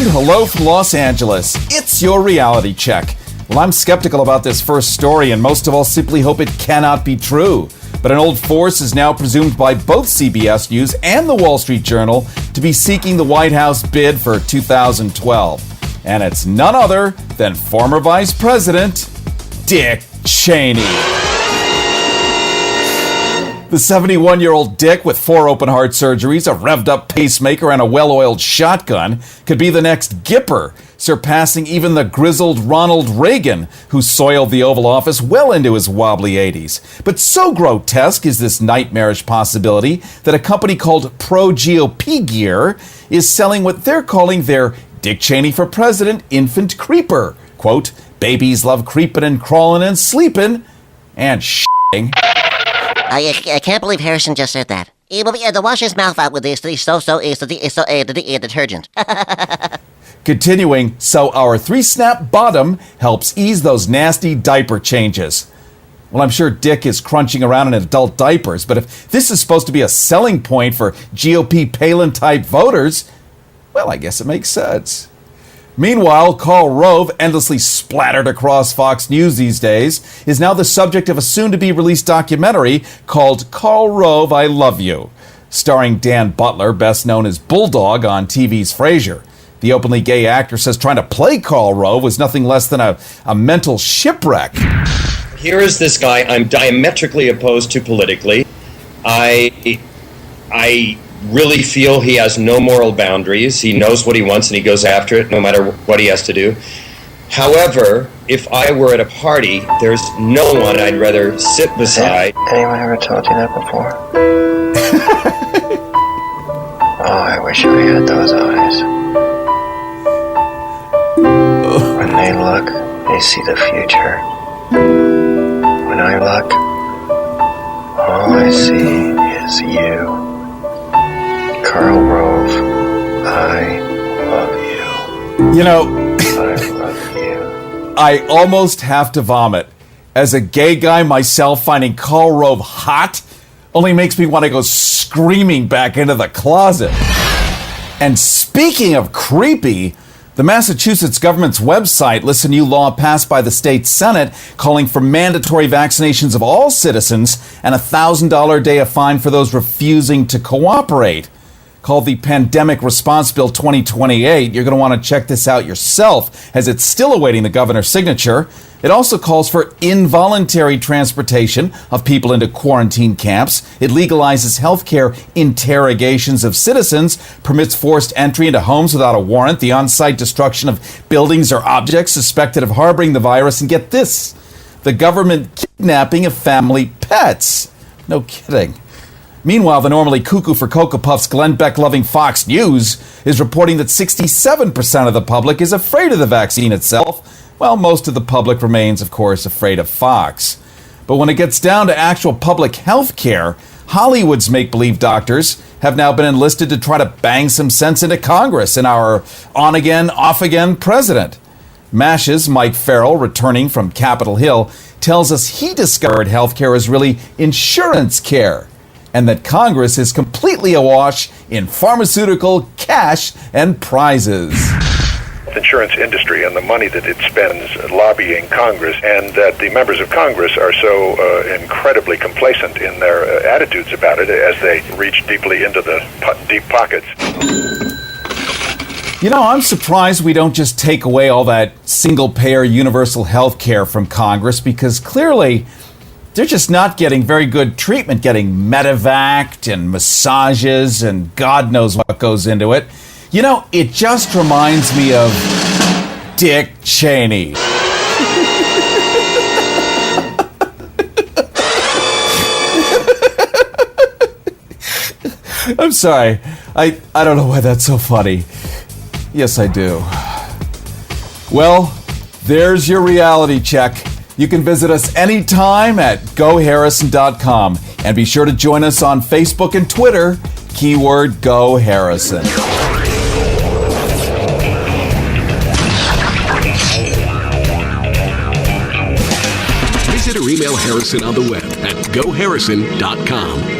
And hello from Los Angeles. It's your reality check. Well, I'm skeptical about this first story and most of all simply hope it cannot be true. But an old force is now presumed by both CBS News and the Wall Street Journal to be seeking the White House bid for 2012. And it's none other than former Vice President Dick Cheney. The 71-year-old Dick, with 4 open-heart surgeries, a revved-up pacemaker, and a well-oiled shotgun, could be the next Gipper, surpassing even the grizzled Ronald Reagan, who soiled the Oval Office well into his wobbly 80s. But so grotesque is this nightmarish possibility that a company called Pro GOP Gear is selling what they're calling their Dick Cheney for President Infant Creeper. Quote, babies love creeping and crawling and sleeping and shitting. I can't believe Harrison just said that. He will be able to wash his mouth out with this detergent. Continuing, so our 3-snap bottom helps ease those nasty diaper changes. Well, I'm sure Dick is crunching around in adult diapers, but if this is supposed to be a selling point for GOP Palin-type voters, well, I guess it makes sense. Meanwhile, Karl Rove, endlessly splattered across Fox News these days, is now the subject of a soon-to-be-released documentary called Karl Rove, I Love You, starring Dan Butler, best known as Bulldog on TV's Frasier. The openly gay actor says trying to play Karl Rove was nothing less than a mental shipwreck. Here is this guy I'm diametrically opposed to politically. I really feel he has no moral boundaries. He knows what he wants and he goes after it no matter what he has to do. However, if I were at a party, there's no one I'd rather sit beside. Anyone ever told you that before? Oh, I wish I had those eyes. When they look, they see the future. When I look, all I see is you. Karl Rove, I love you. You know, I love you. I almost have to vomit. As a gay guy myself, finding Karl Rove hot only makes me want to go screaming back into the closet. And speaking of creepy, the Massachusetts government's website lists a new law passed by the state Senate calling for mandatory vaccinations of all citizens and a $1,000 a day of fine for those refusing to cooperate. Called the Pandemic Response Bill 2028. You're going to want to check this out yourself, as it's still awaiting the governor's signature. It also calls for involuntary transportation of people into quarantine camps. It legalizes healthcare interrogations of citizens, permits forced entry into homes without a warrant, the on-site destruction of buildings or objects suspected of harboring the virus, and get this, the government kidnapping of family pets. No kidding. Meanwhile, the normally cuckoo for Cocoa Puffs Glenn Beck-loving Fox News is reporting that 67% of the public is afraid of the vaccine itself, while most of the public remains, of course, afraid of Fox. But when it gets down to actual public health care, Hollywood's make-believe doctors have now been enlisted to try to bang some sense into Congress and our on-again, off-again president. MASH's Mike Farrell, returning from Capitol Hill, tells us he discovered health care is really insurance care, and that Congress is completely awash in pharmaceutical cash and prizes. The insurance industry and the money that it spends lobbying Congress, and that the members of Congress are so incredibly complacent in their attitudes about it as they reach deeply into the deep pockets. You know, I'm surprised we don't just take away all that single-payer universal health care from Congress, because clearly they're just not getting very good treatment, getting medevaced and massages and God knows what goes into it. You know, it just reminds me of Dick Cheney. I'm sorry. I don't know why that's so funny. Yes, I do. Well, there's your reality check. You can visit us anytime at GoHarrison.com. And be sure to join us on Facebook and Twitter, keyword GoHarrison. Visit or email Harrison on the web at GoHarrison.com.